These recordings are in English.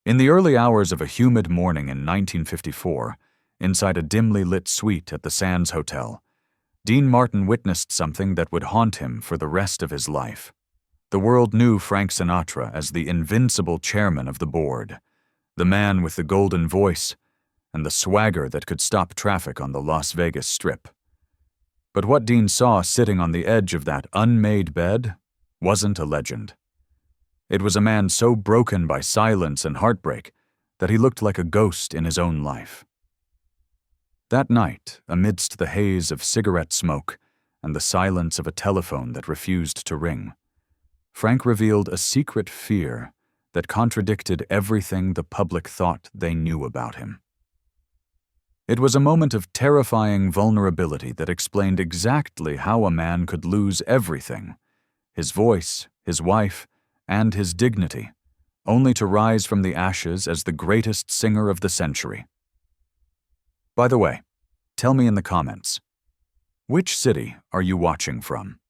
In the early hours of a humid morning in 1954, inside a dimly lit suite at the Sands Hotel, Dean Martin witnessed something that would haunt him for the rest of his life. The world knew Frank Sinatra as the invincible chairman of the board, the man with the golden voice and the swagger that could stop traffic on the Las Vegas Strip. But what Dean saw sitting on the edge of that unmade bed wasn't a legend. It was a man so broken by silence and heartbreak that he looked like a ghost in his own life. That night, amidst the haze of cigarette smoke and the silence of a telephone that refused to ring, Frank revealed a secret fear that contradicted everything the public thought they knew about him. It was a moment of terrifying vulnerability that explained exactly how a man could lose everything: his voice, his wife, and his dignity, only to rise from the ashes as the greatest singer of the century. By the way, tell me in the comments, which city are you watching from?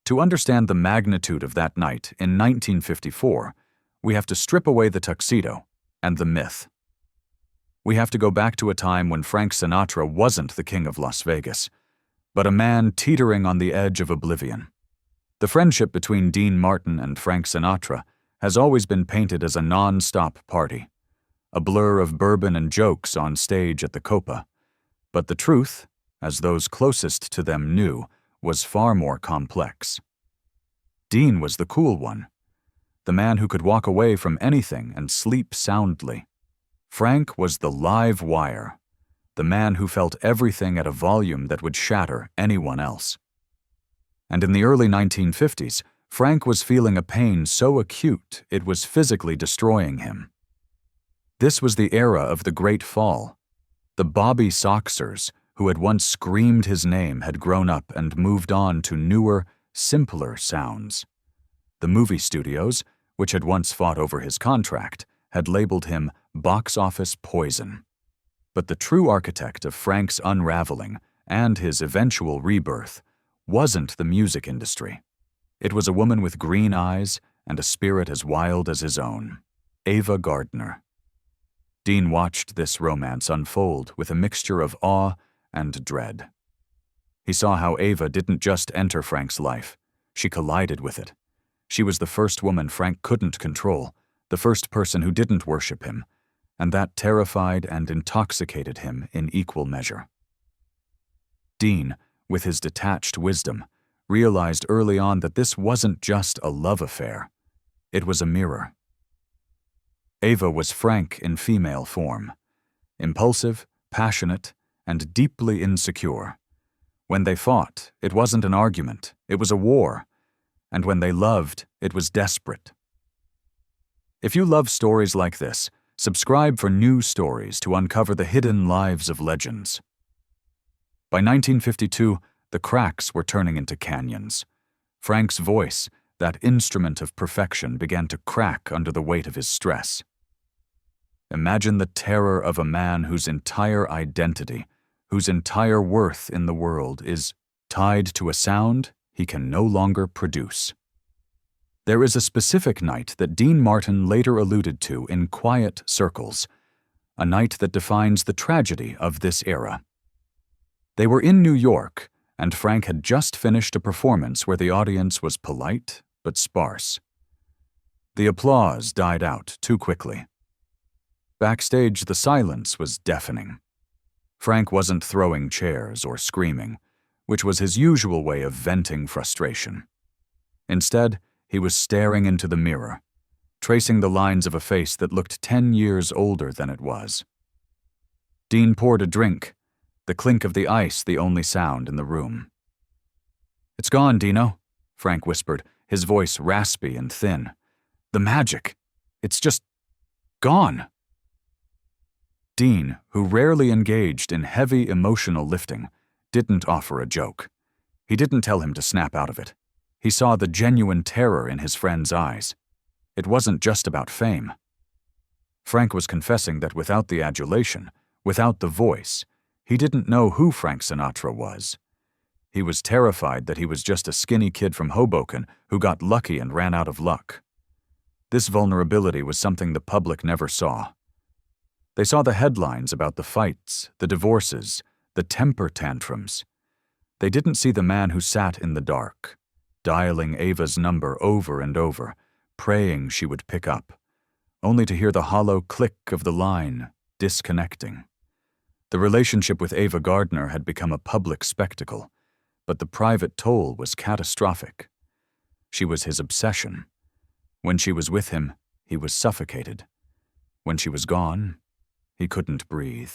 To understand the magnitude of that night in 1954, we have to strip away the tuxedo and the myth. We have to go back to a time when Frank Sinatra wasn't the king of Las Vegas, but a man teetering on the edge of oblivion. The friendship between Dean Martin and Frank Sinatra has always been painted as a non-stop party, a blur of bourbon and jokes on stage at the Copa. But the truth, as those closest to them knew, was far more complex. Dean was the cool one, the man who could walk away from anything and sleep soundly. Frank was the live wire, the man who felt everything at a volume that would shatter anyone else. And in the early 1950s, Frank was feeling a pain so acute it was physically destroying him. This was the era of the Great Fall. The Bobby Soxers, who had once screamed his name, had grown up and moved on to newer, simpler sounds. The movie studios, which had once fought over his contract, had labeled him box office poison. But the true architect of Frank's unraveling and his eventual rebirth wasn't the music industry. It was a woman with green eyes and a spirit as wild as his own, Ava Gardner. Dean watched this romance unfold with a mixture of awe and dread. He saw how Ava didn't just enter Frank's life, she collided with it. She was the first woman Frank couldn't control, the first person who didn't worship him, and that terrified and intoxicated him in equal measure. Dean, with his detached wisdom, realized early on that this wasn't just a love affair. It was a mirror. Ava was Frank in female form, impulsive, passionate, and deeply insecure. When they fought, it wasn't an argument, it was a war. And when they loved, it was desperate. If you love stories like this, subscribe for new stories to uncover the hidden lives of legends. By 1952, the cracks were turning into canyons. Frank's voice, that instrument of perfection, began to crack under the weight of his stress. Imagine the terror of a man whose entire identity, whose entire worth in the world is tied to a sound he can no longer produce. There is a specific night that Dean Martin later alluded to in quiet circles, a night that defines the tragedy of this era. They were in New York, and Frank had just finished a performance where the audience was polite but sparse. The applause died out too quickly. Backstage, the silence was deafening. Frank wasn't throwing chairs or screaming, which was his usual way of venting frustration. Instead, he was staring into the mirror, tracing the lines of a face that looked 10 years older than it was. Dean poured a drink, the clink of the ice the only sound in the room. "It's gone, Dino," Frank whispered, his voice raspy and thin. "The magic. It's just gone." Dean, who rarely engaged in heavy emotional lifting, didn't offer a joke. He didn't tell him to snap out of it. He saw the genuine terror in his friend's eyes. It wasn't just about fame. Frank was confessing that without the adulation, without the voice, he didn't know who Frank Sinatra was. He was terrified that he was just a skinny kid from Hoboken who got lucky and ran out of luck. This vulnerability was something the public never saw. They saw the headlines about the fights, the divorces, the temper tantrums. They didn't see the man who sat in the dark, dialing Ava's number over and over, praying she would pick up, only to hear the hollow click of the line, disconnecting. The relationship with Ava Gardner had become a public spectacle, but the private toll was catastrophic. She was his obsession. When she was with him, he was suffocated. When she was gone, he couldn't breathe.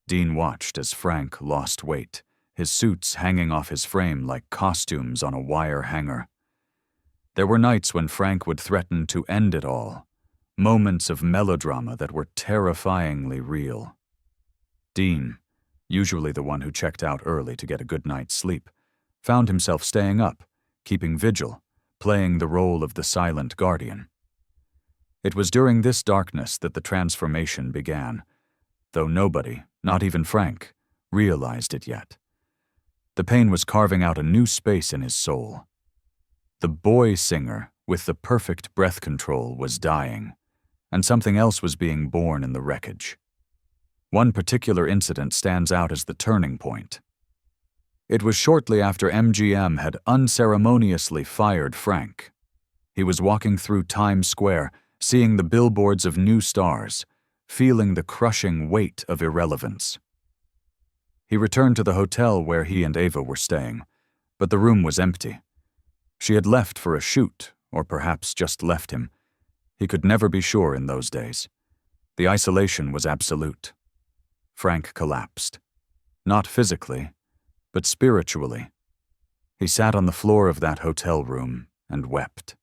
Dean watched as Frank lost weight, his suits hanging off his frame like costumes on a wire hanger. There were nights when Frank would threaten to end it all, moments of melodrama that were terrifyingly real. Dean, usually the one who checked out early to get a good night's sleep, found himself staying up, keeping vigil, playing the role of the silent guardian. It was during this darkness that the transformation began, though nobody, not even Frank, realized it yet. The pain was carving out a new space in his soul. The boy singer with the perfect breath control was dying, and something else was being born in the wreckage. One particular incident stands out as the turning point. It was shortly after MGM had unceremoniously fired Frank. He was walking through Times Square, seeing the billboards of new stars, feeling the crushing weight of irrelevance. He returned to the hotel where he and Ava were staying, but the room was empty. She had left for a shoot, or perhaps just left him. He could never be sure in those days. The isolation was absolute. Frank collapsed. Not physically, but spiritually. He sat on the floor of that hotel room and wept.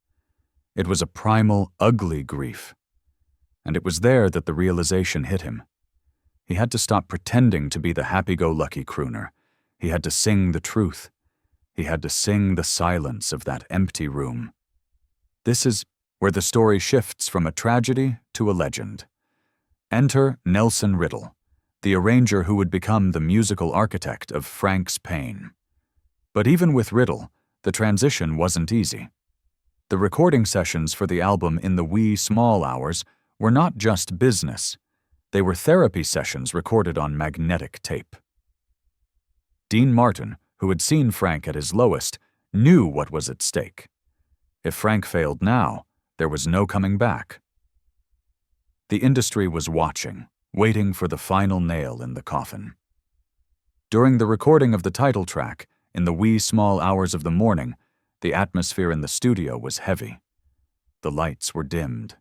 It was a primal, ugly grief. And it was there that the realization hit him. He had to stop pretending to be the happy-go-lucky crooner. He had to sing the truth. He had to sing the silence of that empty room. This is where the story shifts from a tragedy to a legend. Enter Nelson Riddle, the arranger who would become the musical architect of Frank's pain. But even with Riddle, the transition wasn't easy. The recording sessions for the album In the Wee Small Hours were not just business. They were therapy sessions recorded on magnetic tape. Dean Martin, who had seen Frank at his lowest, knew what was at stake. If Frank failed now, there was no coming back. The industry was watching, waiting for the final nail in the coffin. During the recording of the title track, In the Wee Small Hours of the Morning, the atmosphere in the studio was heavy. The lights were dimmed.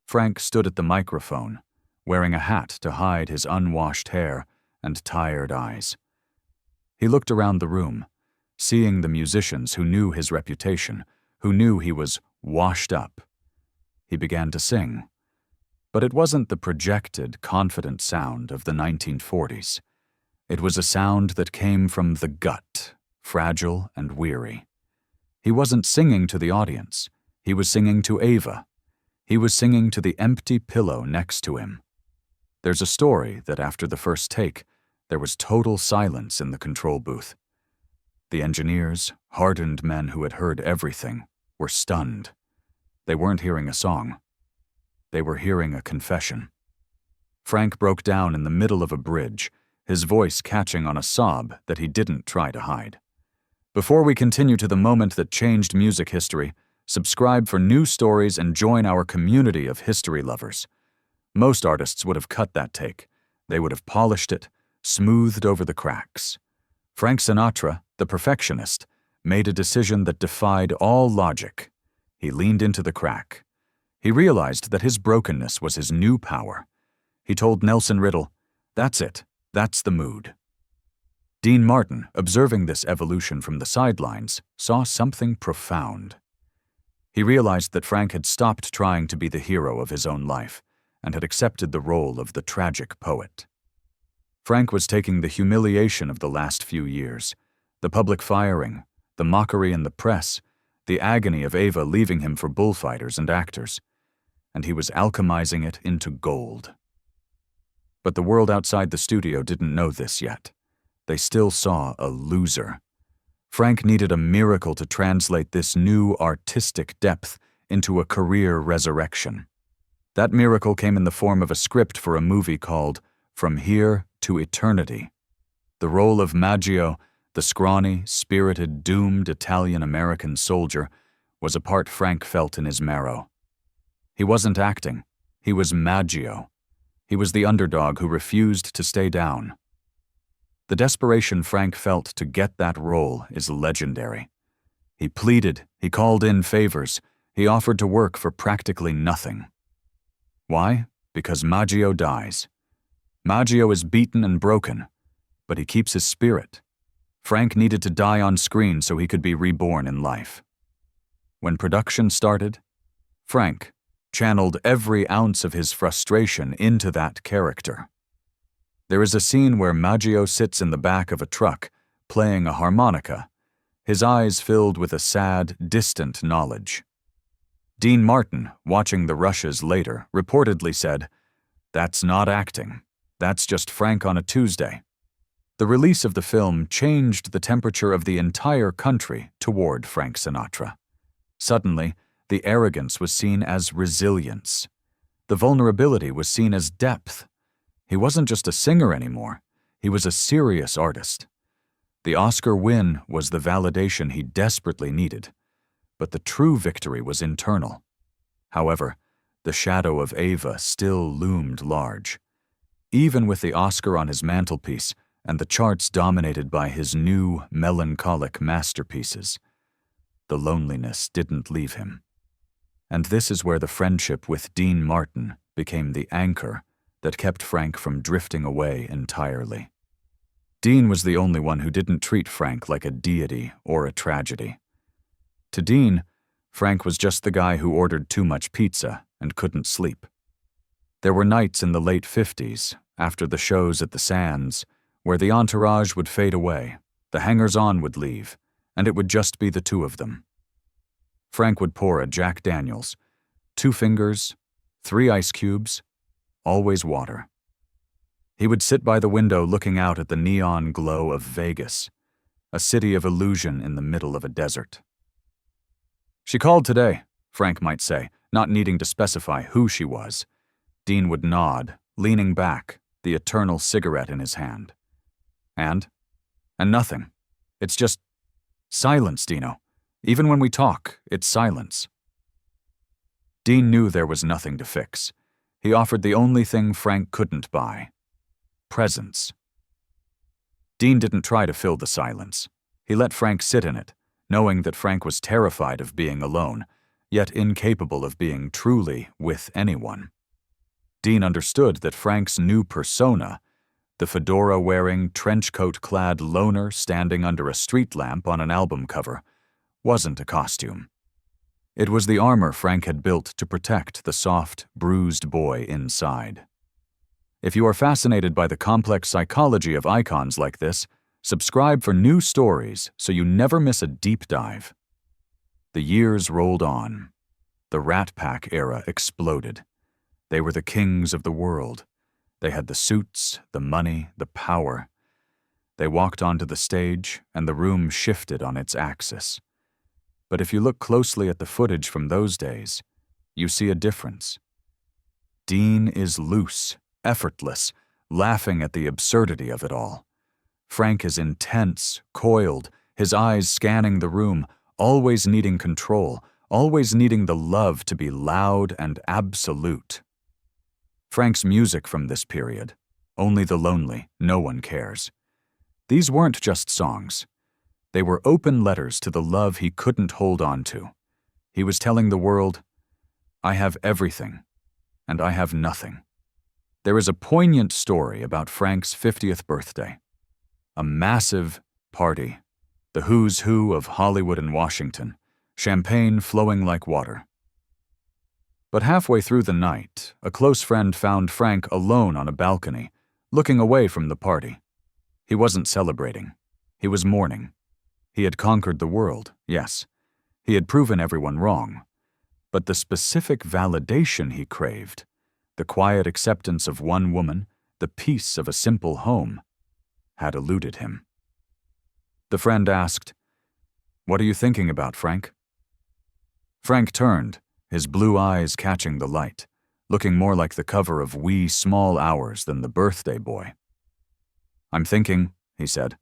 Frank stood at the microphone, wearing a hat to hide his unwashed hair and tired eyes. He looked around the room, seeing the musicians who knew his reputation, who knew he was washed up. He began to sing. But it wasn't the projected, confident sound of the 1940s. It was a sound that came from the gut, fragile and weary. He wasn't singing to the audience. He was singing to Ava. He was singing to the empty pillow next to him. There's a story that after the first take, there was total silence in the control booth. The engineers, hardened men who had heard everything, were stunned. They weren't hearing a song. They were hearing a confession. Frank broke down in the middle of a bridge, his voice catching on a sob that he didn't try to hide. Before we continue to the moment that changed music history, subscribe for new stories and join our community of history lovers. Most artists would have cut that take. They would have polished it, smoothed over the cracks. Frank Sinatra, the perfectionist, made a decision that defied all logic. He leaned into the crack. He realized that his brokenness was his new power. He told Nelson Riddle, "That's it. That's the mood." Dean Martin, observing this evolution from the sidelines, saw something profound. He realized that Frank had stopped trying to be the hero of his own life and had accepted the role of the tragic poet. Frank was taking the humiliation of the last few years, the public firing, the mockery in the press, the agony of Ava leaving him for bullfighters and actors, and he was alchemizing it into gold. But the world outside the studio didn't know this yet. They still saw a loser. Frank needed a miracle to translate this new artistic depth into a career resurrection. That miracle came in the form of a script for a movie called From Here to Eternity. The role of Maggio, the scrawny, spirited, doomed Italian-American soldier, was a part Frank felt in his marrow. He wasn't acting. He was Maggio. He was the underdog who refused to stay down. The desperation Frank felt to get that role is legendary. He pleaded, he called in favors, he offered to work for practically nothing. Why? Because Maggio dies. Maggio is beaten and broken, but he keeps his spirit. Frank needed to die on screen so he could be reborn in life. When production started, Frank channeled every ounce of his frustration into that character. There is a scene where Maggio sits in the back of a truck, playing a harmonica, his eyes filled with a sad, distant knowledge. Dean Martin, watching the rushes later, reportedly said, "That's not acting. That's just Frank on a Tuesday." The release of the film changed the temperature of the entire country toward Frank Sinatra. Suddenly, the arrogance was seen as resilience. The vulnerability was seen as depth. He wasn't just a singer anymore. He was a serious artist. The Oscar win was the validation he desperately needed, but the true victory was internal. However, the shadow of Ava still loomed large. Even with the Oscar on his mantelpiece and the charts dominated by his new, melancholic masterpieces, the loneliness didn't leave him. And this is where the friendship with Dean Martin became the anchor that kept Frank from drifting away entirely. Dean was the only one who didn't treat Frank like a deity or a tragedy. To Dean, Frank was just the guy who ordered too much pizza and couldn't sleep. There were nights in the late 50s, after the shows at the Sands, where the entourage would fade away, the hangers-on would leave, and it would just be the two of them. Frank would pour a Jack Daniels, 2 fingers, 3 ice cubes, always water. He would sit by the window looking out at the neon glow of Vegas, a city of illusion in the middle of a desert. "She called today," Frank might say, not needing to specify who she was. Dean would nod, leaning back, the eternal cigarette in his hand. And nothing. It's just silence, Dino. Even when we talk, it's silence. Dean knew there was nothing to fix. He offered the only thing Frank couldn't buy: presence. Dean didn't try to fill the silence. He let Frank sit in it, knowing that Frank was terrified of being alone, yet incapable of being truly with anyone. Dean understood that Frank's new persona, the fedora-wearing, trench-coat-clad loner standing under a street lamp on an album cover, wasn't a costume. It was the armor Frank had built to protect the soft, bruised boy inside. If you are fascinated by the complex psychology of icons like this, subscribe for new stories so you never miss a deep dive. The years rolled on. The Rat Pack era exploded. They were the kings of the world. They had the suits, the money, the power. They walked onto the stage, and the room shifted on its axis. But if you look closely at the footage from those days, you see a difference. Dean is loose, effortless, laughing at the absurdity of it all. Frank is intense, coiled, his eyes scanning the room, always needing control, always needing the love to be loud and absolute. Frank's music from this period, Only the Lonely, No One Cares. These weren't just songs. They were open letters to the love he couldn't hold on to. He was telling the world, "I have everything, and I have nothing." There is a poignant story about Frank's 50th birthday. A massive party, the who's who of Hollywood and Washington, champagne flowing like water. But halfway through the night, a close friend found Frank alone on a balcony, looking away from the party. He wasn't celebrating. He was mourning. He had conquered the world, yes. He had proven everyone wrong. But the specific validation he craved, the quiet acceptance of one woman, the peace of a simple home, had eluded him. The friend asked, "What are you thinking about, Frank?" Frank turned, his blue eyes catching the light, looking more like the cover of Wee Small Hours than the birthday boy. "I'm thinking," he said,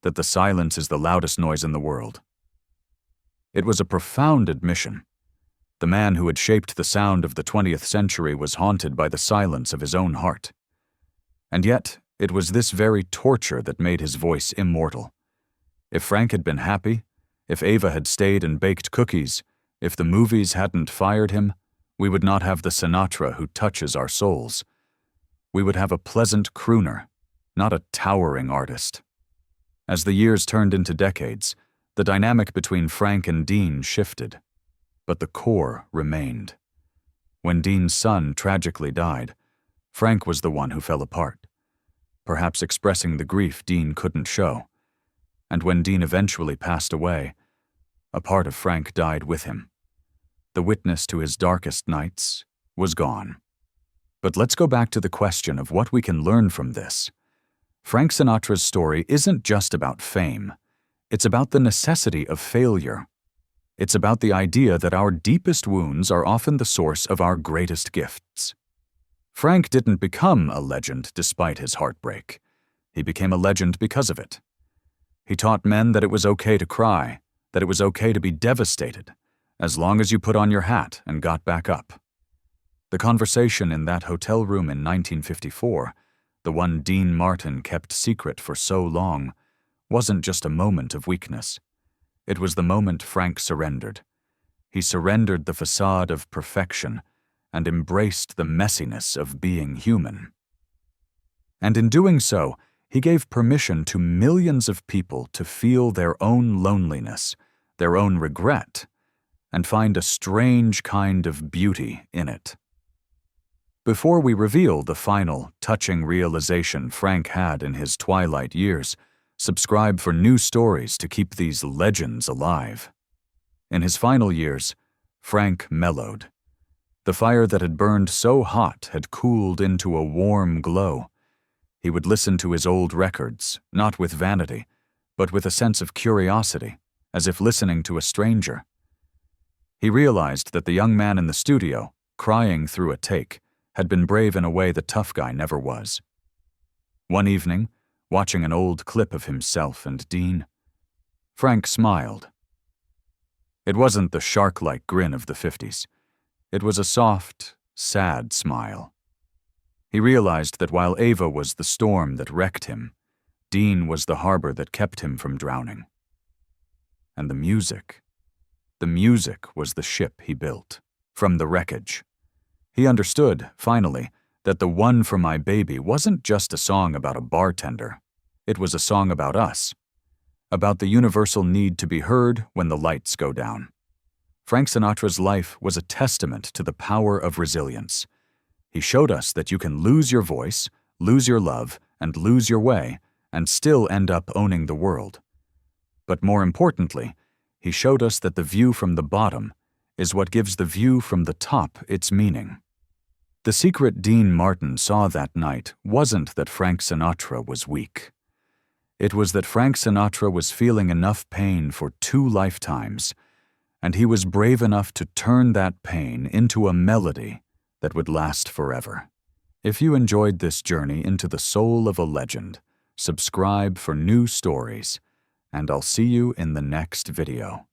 "that the silence is the loudest noise in the world." It was a profound admission. The man who had shaped the sound of the 20th century was haunted by the silence of his own heart. And yet, it was this very torture that made his voice immortal. If Frank had been happy, if Ava had stayed and baked cookies, if the movies hadn't fired him, we would not have the Sinatra who touches our souls. We would have a pleasant crooner, not a towering artist. As the years turned into decades, the dynamic between Frank and Dean shifted, but the core remained. When Dean's son tragically died, Frank was the one who fell apart, perhaps expressing the grief Dean couldn't show. And when Dean eventually passed away, a part of Frank died with him. The witness to his darkest nights was gone. But let's go back to the question of what we can learn from this. Frank Sinatra's story isn't just about fame. It's about the necessity of failure. It's about the idea that our deepest wounds are often the source of our greatest gifts. Frank didn't become a legend despite his heartbreak. He became a legend because of it. He taught men that it was okay to cry, that it was okay to be devastated, as long as you put on your hat and got back up. The conversation in that hotel room in 1954, the one Dean Martin kept secret for so long, wasn't just a moment of weakness. It was the moment Frank surrendered. He surrendered the facade of perfection and embraced the messiness of being human. And in doing so, he gave permission to millions of people to feel their own loneliness, their own regret, and find a strange kind of beauty in it. Before we reveal the final, touching realization Frank had in his twilight years, subscribe for new stories to keep these legends alive. In his final years, Frank mellowed. The fire that had burned so hot had cooled into a warm glow. He would listen to his old records, not with vanity, but with a sense of curiosity, as if listening to a stranger. He realized that the young man in the studio, crying through a take, had been brave in a way the tough guy never was. One evening, watching an old clip of himself and Dean, Frank smiled. It wasn't the shark-like grin of the 50s. It was a soft, sad smile. He realized that while Ava was the storm that wrecked him, Dean was the harbor that kept him from drowning. And the music was the ship he built, from the wreckage. He understood, finally, that the One for My Baby wasn't just a song about a bartender. It was a song about us, about the universal need to be heard when the lights go down. Frank Sinatra's life was a testament to the power of resilience. He showed us that you can lose your voice, lose your love, and lose your way, and still end up owning the world. But more importantly, he showed us that the view from the bottom is what gives the view from the top its meaning. The secret Dean Martin saw that night wasn't that Frank Sinatra was weak. It was that Frank Sinatra was feeling enough pain for 2 lifetimes, and he was brave enough to turn that pain into a melody that would last forever. If you enjoyed this journey into the soul of a legend, subscribe for new stories, and I'll see you in the next video.